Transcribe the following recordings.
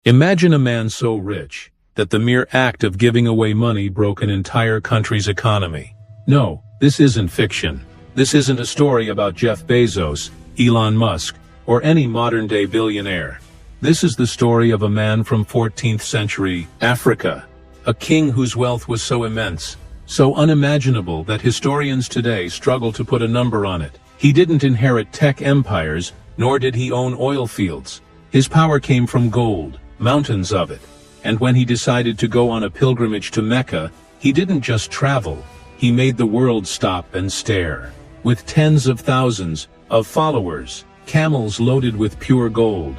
Imagine a man so rich that the mere act of giving away money broke an entire country's economy. No, this isn't fiction. This isn't a story about Jeff Bezos, Elon Musk, or any modern-day billionaire. This is the story of a man from 14th century Africa, a king whose wealth was so immense, so unimaginable that historians today struggle to put a number on it. He didn't inherit tech empires, nor did he own oil fields. His power came from gold, mountains of it. And when he decided to go on a pilgrimage to Mecca, he didn't just travel, he made the world stop and stare. With tens of thousands of followers, camels loaded with pure gold,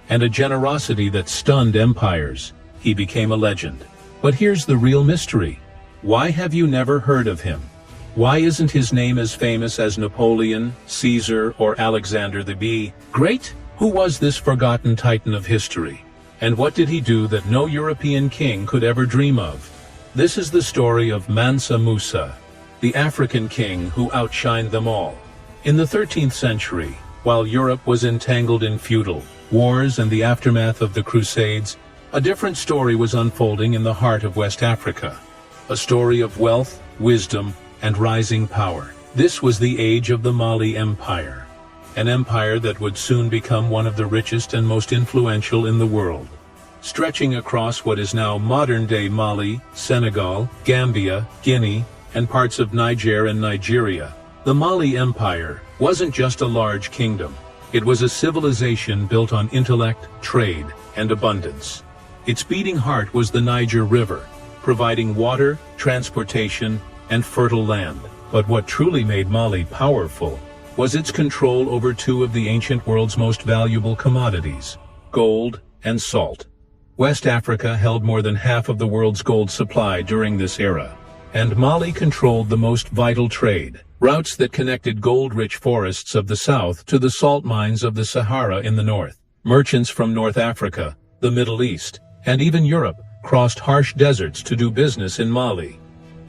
and a generosity that stunned empires, he became a legend. But here's the real mystery. Why have you never heard of him? Why isn't his name as famous as Napoleon, Caesar, or Alexander the Great? Who was this forgotten titan of history? And what did he do that no European king could ever dream of? This is the story of Mansa Musa, the African king who outshined them all. In the 13th century, while Europe was entangled in feudal wars and the aftermath of the Crusades, a different story was unfolding in the heart of West Africa. A story of wealth, wisdom, and rising power. This was the age of the Mali Empire. An empire that would soon become one of the richest and most influential in the world. Stretching across what is now modern-day Mali, Senegal, Gambia, Guinea, and parts of Niger and Nigeria, the Mali Empire wasn't just a large kingdom. It was a civilization built on intellect, trade, and abundance. Its beating heart was the Niger River, providing water, transportation, and fertile land. But what truly made Mali powerful was its control over two of the ancient world's most valuable commodities, gold and salt. West Africa held more than half of the world's gold supply during this era, and Mali controlled the most vital trade, routes that connected gold-rich forests of the south to the salt mines of the Sahara in the north. Merchants from North Africa, the Middle East, and even Europe crossed harsh deserts to do business in Mali.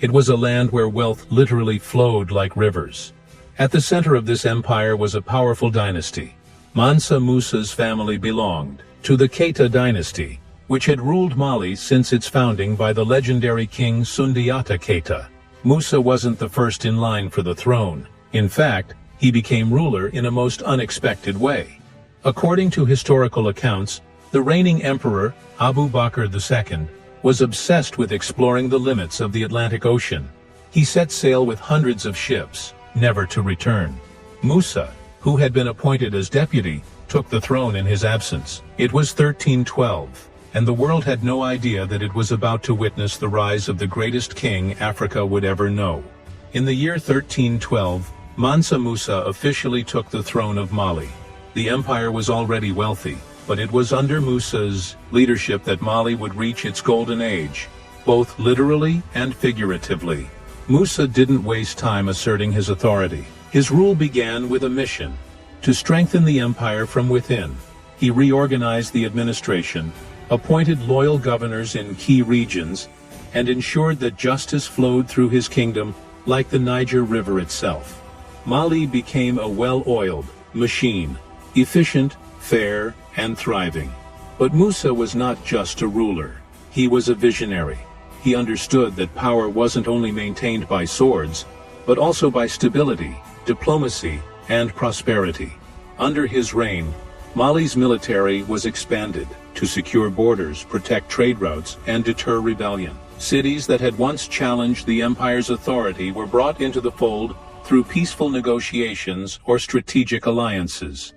It was a land where wealth literally flowed like rivers. At the center of this empire was a powerful dynasty. Mansa Musa's family belonged to the Keita dynasty, which had ruled Mali since its founding by the legendary king Sundiata Keita. Musa wasn't the first in line for the throne. In fact, he became ruler in a most unexpected way. According to historical accounts, the reigning emperor, Abu Bakr II, was obsessed with exploring the limits of the Atlantic Ocean. He set sail with hundreds of ships, never to return. Musa, who had been appointed as deputy, took the throne in his absence. It was 1312, and the world had no idea that it was about to witness the rise of the greatest king Africa would ever know. In the year 1312, Mansa Musa officially took the throne of Mali. The empire was already wealthy, but it was under Musa's leadership that Mali would reach its golden age, both literally and figuratively. Musa didn't waste time asserting his authority. His rule began with a mission: to strengthen the empire from within. He reorganized the administration, appointed loyal governors in key regions, and ensured that justice flowed through his kingdom like the Niger River itself. Mali became a well-oiled machine, efficient, fair, and thriving. But Musa was not just a ruler. He was a visionary. He understood that power wasn't only maintained by swords, but also by stability, diplomacy, and prosperity. Under his reign, Mali's military was expanded to secure borders, protect trade routes, and deter rebellion. Cities that had once challenged the empire's authority were brought into the fold through peaceful negotiations or strategic alliances.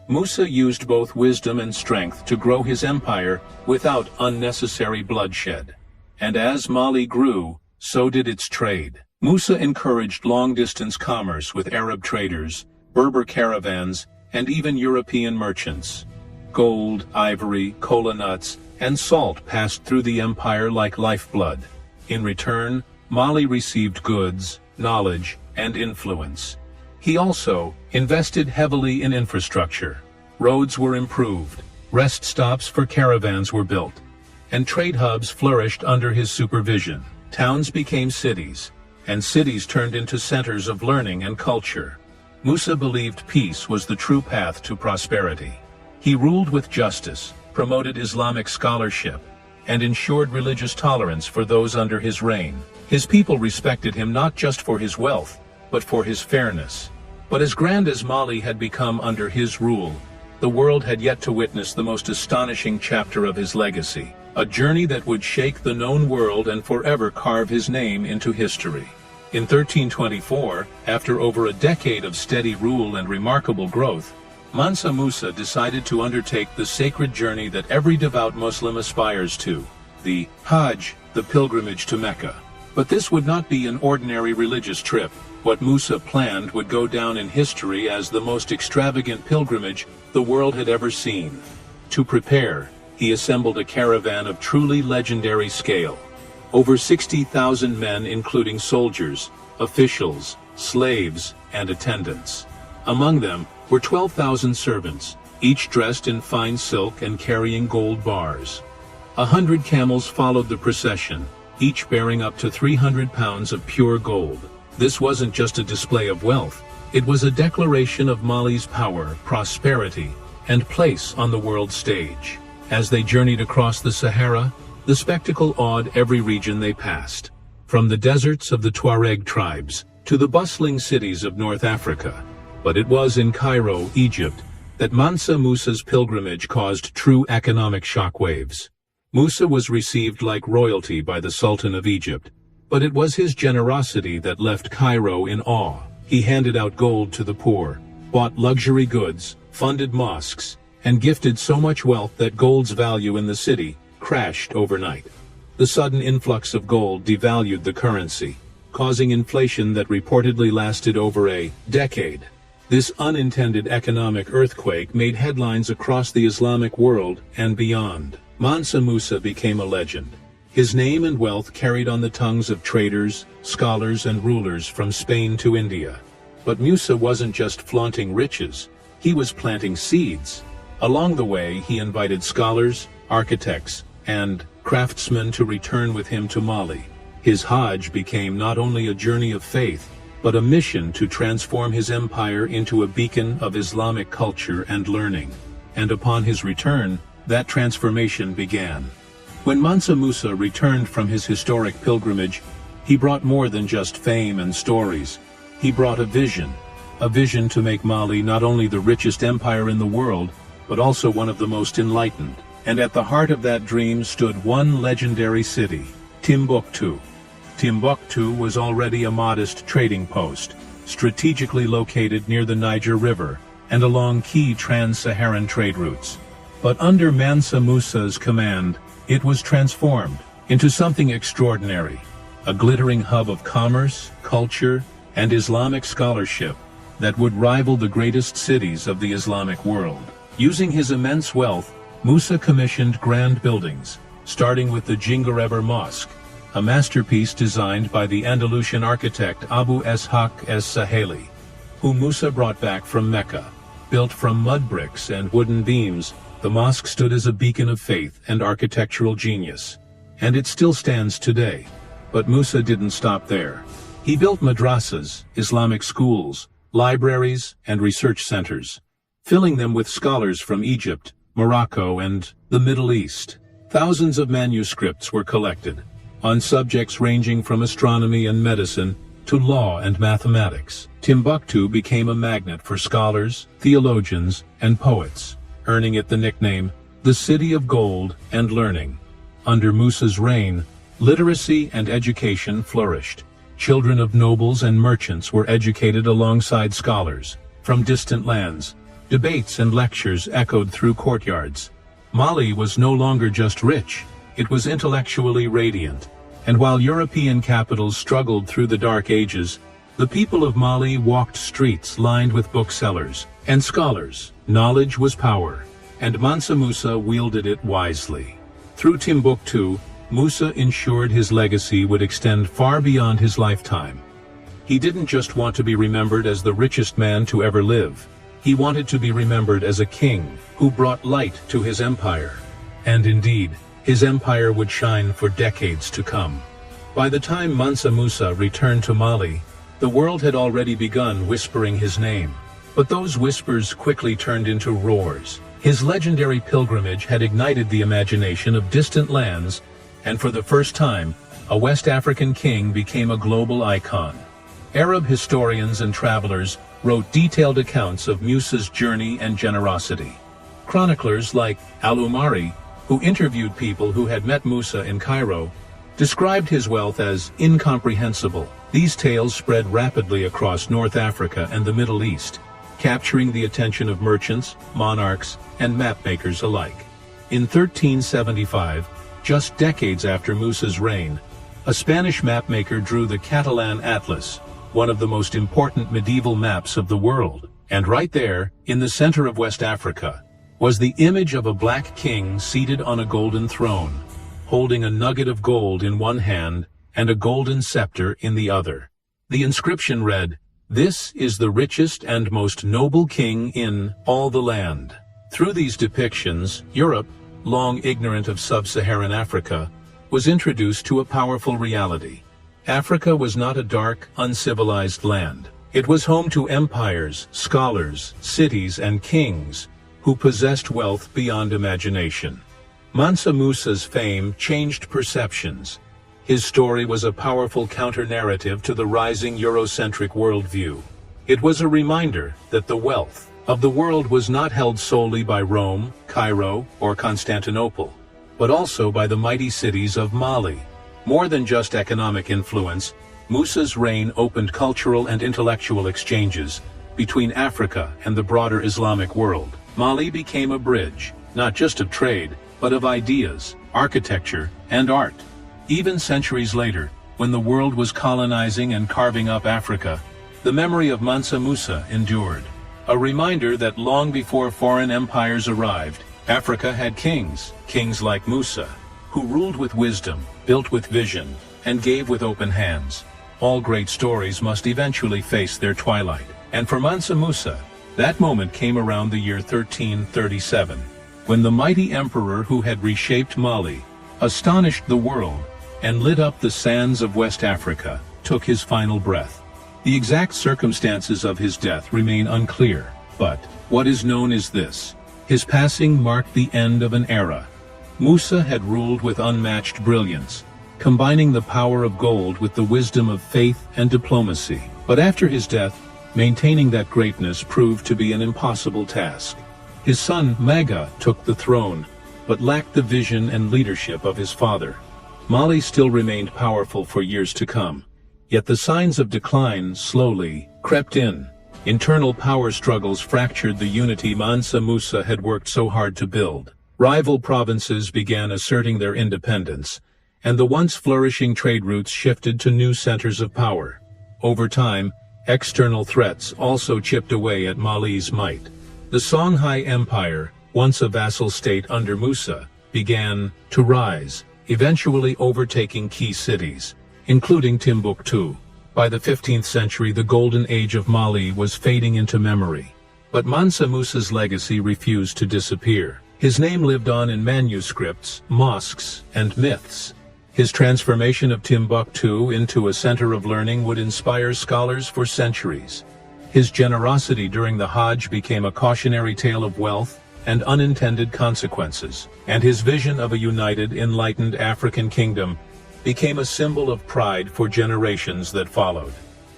Musa used both wisdom and strength to grow his empire without unnecessary bloodshed. And as Mali grew, so did its trade. Musa encouraged long-distance commerce with Arab traders, Berber caravans, and even European merchants. Gold, ivory, kola nuts, and salt passed through the empire like lifeblood. In return, Mali received goods, knowledge, and influence. He also invested heavily in infrastructure. Roads were improved, rest stops for caravans were built, and trade hubs flourished under his supervision. Towns became cities, and cities turned into centers of learning and culture. Musa believed peace was the true path to prosperity. He ruled with justice, promoted Islamic scholarship, and ensured religious tolerance for those under his reign. His people respected him not just for his wealth, but for his fairness. But as grand as Mali had become under his rule, the world had yet to witness the most astonishing chapter of his legacy, a journey that would shake the known world and forever carve his name into history. In 1324, after over a decade of steady rule and remarkable growth, Mansa Musa decided to undertake the sacred journey that every devout Muslim aspires to, the Hajj, the pilgrimage to Mecca. But this would not be an ordinary religious trip. What Musa planned would go down in history as the most extravagant pilgrimage the world had ever seen. To prepare, he assembled a caravan of truly legendary scale. Over 60,000 men, including soldiers, officials, slaves, and attendants. Among them were 12,000 servants, each dressed in fine silk and carrying gold bars. 100 camels followed the procession, each bearing up to 300 pounds of pure gold. This wasn't just a display of wealth, it was a declaration of Mali's power, prosperity, and place on the world stage. As they journeyed across the Sahara, the spectacle awed every region they passed, from the deserts of the Tuareg tribes to the bustling cities of North Africa. But it was in Cairo, Egypt, that Mansa Musa's pilgrimage caused true economic shockwaves. Musa was received like royalty by the Sultan of Egypt, but it was his generosity that left Cairo in awe. He handed out gold to the poor, bought luxury goods, funded mosques, and gifted so much wealth that gold's value in the city crashed overnight. The sudden influx of gold devalued the currency, causing inflation that reportedly lasted over a decade. This unintended economic earthquake made headlines across the Islamic world and beyond. Mansa Musa became a legend. His name and wealth carried on the tongues of traders, scholars, and rulers from Spain to India. But Musa wasn't just flaunting riches, he was planting seeds. Along the way, he invited scholars, architects, and craftsmen to return with him to Mali. His Hajj became not only a journey of faith, but a mission to transform his empire into a beacon of Islamic culture and learning. And upon his return, that transformation began. When Mansa Musa returned from his historic pilgrimage, he brought more than just fame and stories. He brought a vision to make Mali not only the richest empire in the world, but also one of the most enlightened. And at the heart of that dream stood one legendary city, Timbuktu. Timbuktu was already a modest trading post, strategically located near the Niger River and along key trans-Saharan trade routes. But under Mansa Musa's command, it was transformed into something extraordinary, a glittering hub of commerce, culture, and Islamic scholarship that would rival the greatest cities of the Islamic world. Using his immense wealth, Musa commissioned grand buildings, starting with the Jingareber Mosque, a masterpiece designed by the Andalusian architect Abu Ishaq es-Saheli, whom Musa brought back from Mecca. Built from mud bricks and wooden beams, the mosque stood as a beacon of faith and architectural genius. And it still stands today. But Musa didn't stop there. He built madrasas, Islamic schools, libraries, and research centers, filling them with scholars from Egypt, Morocco, and the Middle East. Thousands of manuscripts were collected, on subjects ranging from astronomy and medicine to law and mathematics. Timbuktu became a magnet for scholars, theologians, and poets, earning it the nickname, the City of Gold and Learning. Under Musa's reign, literacy and education flourished. Children of nobles and merchants were educated alongside scholars from distant lands. Debates and lectures echoed through courtyards. Mali was no longer just rich, it was intellectually radiant. And while European capitals struggled through the Dark Ages, the people of Mali walked streets lined with booksellers and scholars. Knowledge was power, and Mansa Musa wielded it wisely. Through Timbuktu, Musa ensured his legacy would extend far beyond his lifetime. He didn't just want to be remembered as the richest man to ever live. He wanted to be remembered as a king who brought light to his empire. And indeed, his empire would shine for decades to come. By the time Mansa Musa returned to Mali, the world had already begun whispering his name. But those whispers quickly turned into roars. His legendary pilgrimage had ignited the imagination of distant lands, and for the first time, a West African king became a global icon. Arab historians and travelers wrote detailed accounts of Musa's journey and generosity. Chroniclers like Al-Umari, who interviewed people who had met Musa in Cairo, described his wealth as incomprehensible. These tales spread rapidly across North Africa and the Middle East, capturing the attention of merchants, monarchs, and mapmakers alike. In 1375, just decades after Musa's reign, a Spanish mapmaker drew the Catalan Atlas, one of the most important medieval maps of the world. And right there, in the center of West Africa, was the image of a black king seated on a golden throne, holding a nugget of gold in one hand and a golden scepter in the other. The inscription read, "This is the richest and most noble king in all the land." Through these depictions, Europe, long ignorant of sub-Saharan Africa, was introduced to a powerful reality. Africa was not a dark, uncivilized land. It was home to empires, scholars, cities, and kings who possessed wealth beyond imagination. Mansa Musa's fame changed perceptions. His story was a powerful counter-narrative to the rising Eurocentric worldview. It was a reminder that the wealth of the world was not held solely by Rome, Cairo, or Constantinople, but also by the mighty cities of Mali. More than just economic influence, Musa's reign opened cultural and intellectual exchanges between Africa and the broader Islamic world. Mali became a bridge, not just of trade, but of ideas, architecture, and art. Even centuries later, when the world was colonizing and carving up Africa, the memory of Mansa Musa endured. A reminder that long before foreign empires arrived, Africa had kings like Musa, who ruled with wisdom, built with vision, and gave with open hands. All great stories must eventually face their twilight. And for Mansa Musa, that moment came around the year 1337, when the mighty emperor who had reshaped Mali, astonished the world, and lit up the sands of West Africa, took his final breath. The exact circumstances of his death remain unclear, but what is known is this: his passing marked the end of an era. Musa had ruled with unmatched brilliance, combining the power of gold with the wisdom of faith and diplomacy. But after his death, maintaining that greatness proved to be an impossible task. His son, Maga, took the throne, but lacked the vision and leadership of his father. Mali still remained powerful for years to come, yet the signs of decline slowly crept in. Internal power struggles fractured the unity Mansa Musa had worked so hard to build. Rival provinces began asserting their independence, and the once flourishing trade routes shifted to new centers of power. Over time, external threats also chipped away at Mali's might. The Songhai Empire, once a vassal state under Musa, began to rise, eventually overtaking key cities, including Timbuktu. By the 15th century, the golden age of Mali was fading into memory. But Mansa Musa's legacy refused to disappear. His name lived on in manuscripts, mosques, and myths. His transformation of Timbuktu into a center of learning would inspire scholars for centuries. His generosity during the Hajj became a cautionary tale of wealth and unintended consequences, and his vision of a united, enlightened African kingdom became a symbol of pride for generations that followed.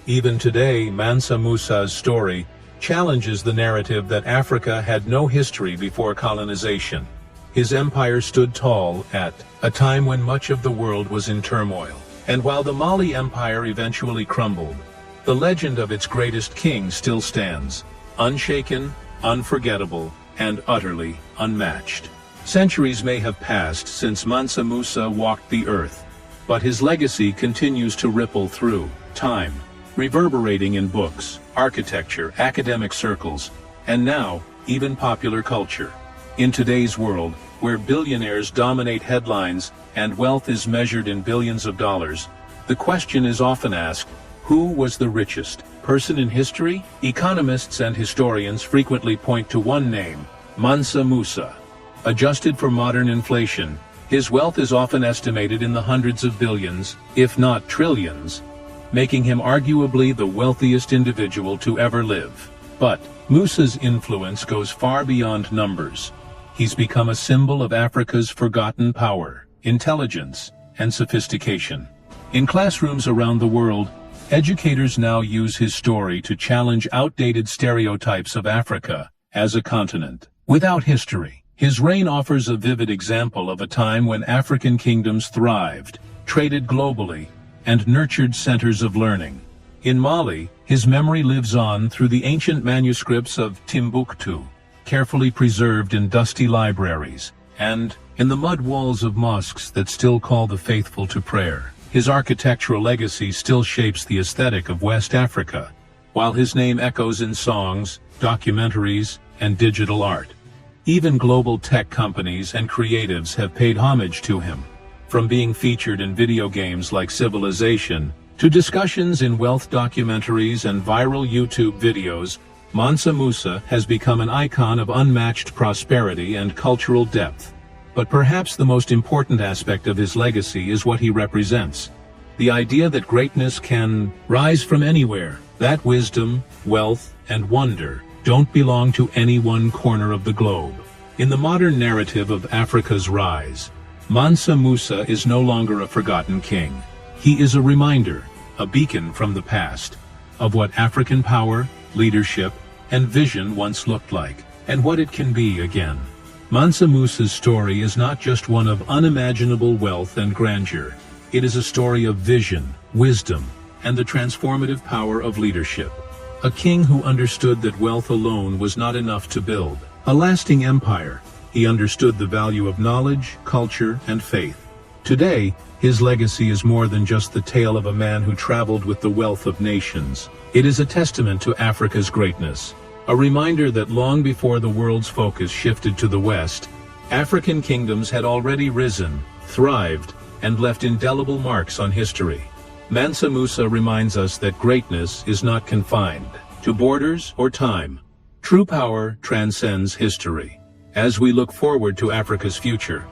Even today, Mansa Musa's story challenges the narrative that Africa had no history before colonization. His empire stood tall at a time when much of the world was in turmoil. And while the Mali Empire eventually crumbled, the legend of its greatest king still stands, unshaken, unforgettable, and utterly unmatched. Centuries may have passed since Mansa Musa walked the earth, but his legacy continues to ripple through time, reverberating in books, architecture, academic circles, and now, even popular culture. In today's world, where billionaires dominate headlines and wealth is measured in billions of dollars, the question is often asked, who was the richest person in history? Economists and historians frequently point to one name, Mansa Musa. Adjusted for modern inflation, his wealth is often estimated in the hundreds of billions, if not trillions, making him arguably the wealthiest individual to ever live. But Musa's influence goes far beyond numbers. He's become a symbol of Africa's forgotten power, intelligence, and sophistication. In classrooms around the world, educators now use his story to challenge outdated stereotypes of Africa as a continent. Without history, his reign offers a vivid example of a time when African kingdoms thrived, traded globally, and nurtured centers of learning. In Mali, his memory lives on through the ancient manuscripts of Timbuktu, carefully preserved in dusty libraries, and in the mud walls of mosques that still call the faithful to prayer. His architectural legacy still shapes the aesthetic of West Africa, while his name echoes in songs, documentaries, and digital art. Even global tech companies and creatives have paid homage to him. From being featured in video games like Civilization, to discussions in wealth documentaries and viral YouTube videos, Mansa Musa has become an icon of unmatched prosperity and cultural depth. But perhaps the most important aspect of his legacy is what he represents. The idea that greatness can rise from anywhere, that wisdom, wealth, and wonder don't belong to any one corner of the globe. In the modern narrative of Africa's rise, Mansa Musa is no longer a forgotten king. He is a reminder, a beacon from the past, of what African power, leadership, and vision once looked like, and what it can be again. Mansa Musa's story is not just one of unimaginable wealth and grandeur. It is a story of vision, wisdom, and the transformative power of leadership. A king who understood that wealth alone was not enough to build a lasting empire. He understood the value of knowledge, culture, and faith. Today, his legacy is more than just the tale of a man who traveled with the wealth of nations. It is a testament to Africa's greatness, a reminder that long before the world's focus shifted to the West, African kingdoms had already risen, thrived, and left indelible marks on history. Mansa Musa reminds us that greatness is not confined to borders or time. True power transcends history. As we look forward to Africa's future,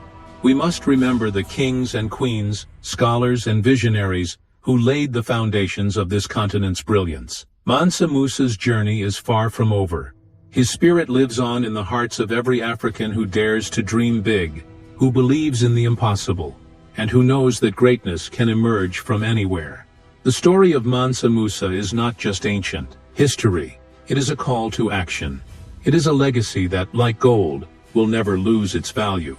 we must remember the kings and queens, scholars and visionaries who laid the foundations of this continent's brilliance. Mansa Musa's journey is far from over. His spirit lives on in the hearts of every African who dares to dream big, who believes in the impossible, and who knows that greatness can emerge from anywhere. The story of Mansa Musa is not just ancient history. It is a call to action. It is a legacy that, like gold, will never lose its value.